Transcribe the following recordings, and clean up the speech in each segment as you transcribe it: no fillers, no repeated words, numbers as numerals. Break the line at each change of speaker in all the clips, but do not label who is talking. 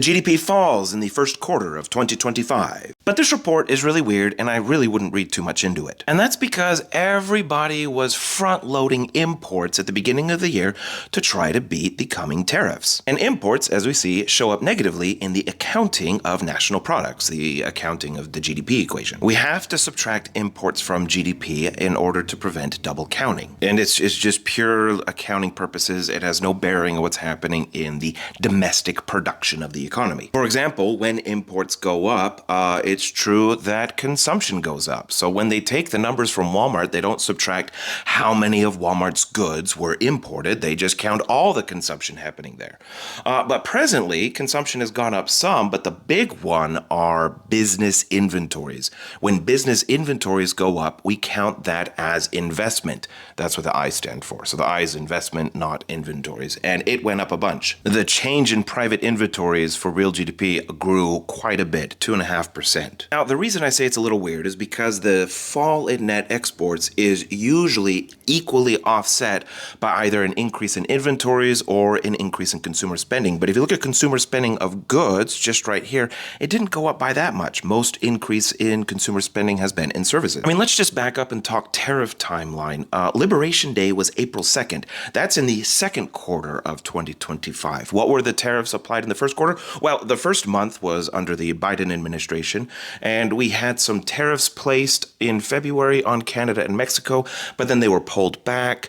GDP falls in the first quarter of 2025. But this report is really weird, and I really wouldn't read too much into it. And that's because everybody was front-loading imports at the beginning of the year to try to beat the coming tariffs. And imports, as we see, show up negatively in the accounting of national products, the accounting of the GDP equation. We have to subtract imports from GDP in order to prevent double counting. And it's just pure accounting purposes. It has no bearing on what's happening in the domestic production of the economy. For example, when imports go up, it's true that consumption goes up. So when they take the numbers from Walmart, they don't subtract how many of Walmart's goods were imported. They just count all the consumption happening there. But presently, consumption has gone up some, but the big one are business inventories. When business inventories go up, we count that as investment. That's what the I stand for. So the I is investment, not inventories. And it went up a bunch. The change in private inventories for real GDP grew quite a bit, 2.5%. Now, the reason I say it's a little weird is because the fall in net exports is usually equally offset by either an increase in inventories or an increase in consumer spending. But if you look at consumer spending of goods, just right here, it didn't go up by that much. Most increase in consumer spending has been in services. I mean, let's just back up and talk tariff timeline. Liberation Day was April 2nd. That's in the second quarter of 2025. What were the tariffs applied in the first quarter? Well, the first month was under the Biden administration, and we had some tariffs placed in February on Canada and Mexico, but then they were pulled back.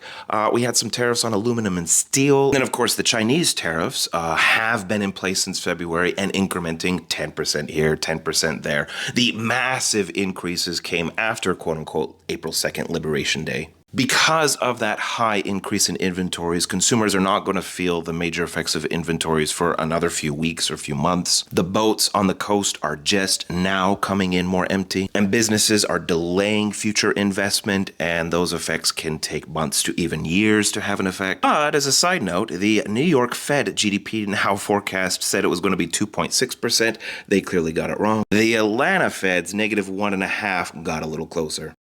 We had some tariffs on aluminum and steel. And then, of course, the Chinese tariffs have been in place since February and incrementing 10% here, 10% there. The massive increases came after, quote unquote, April 2nd, Liberation Day. Because of that high increase in inventories, consumers are not going to feel the major effects of inventories for another few weeks or few months. The boats on the coast are just now coming in more empty, and businesses are delaying future investment, and those effects can take months to even years to have an effect. But as a side note, the New York Fed GDP now forecast said it was going to be 2.6%. They clearly got it wrong. The Atlanta Fed's -1.5% got a little closer.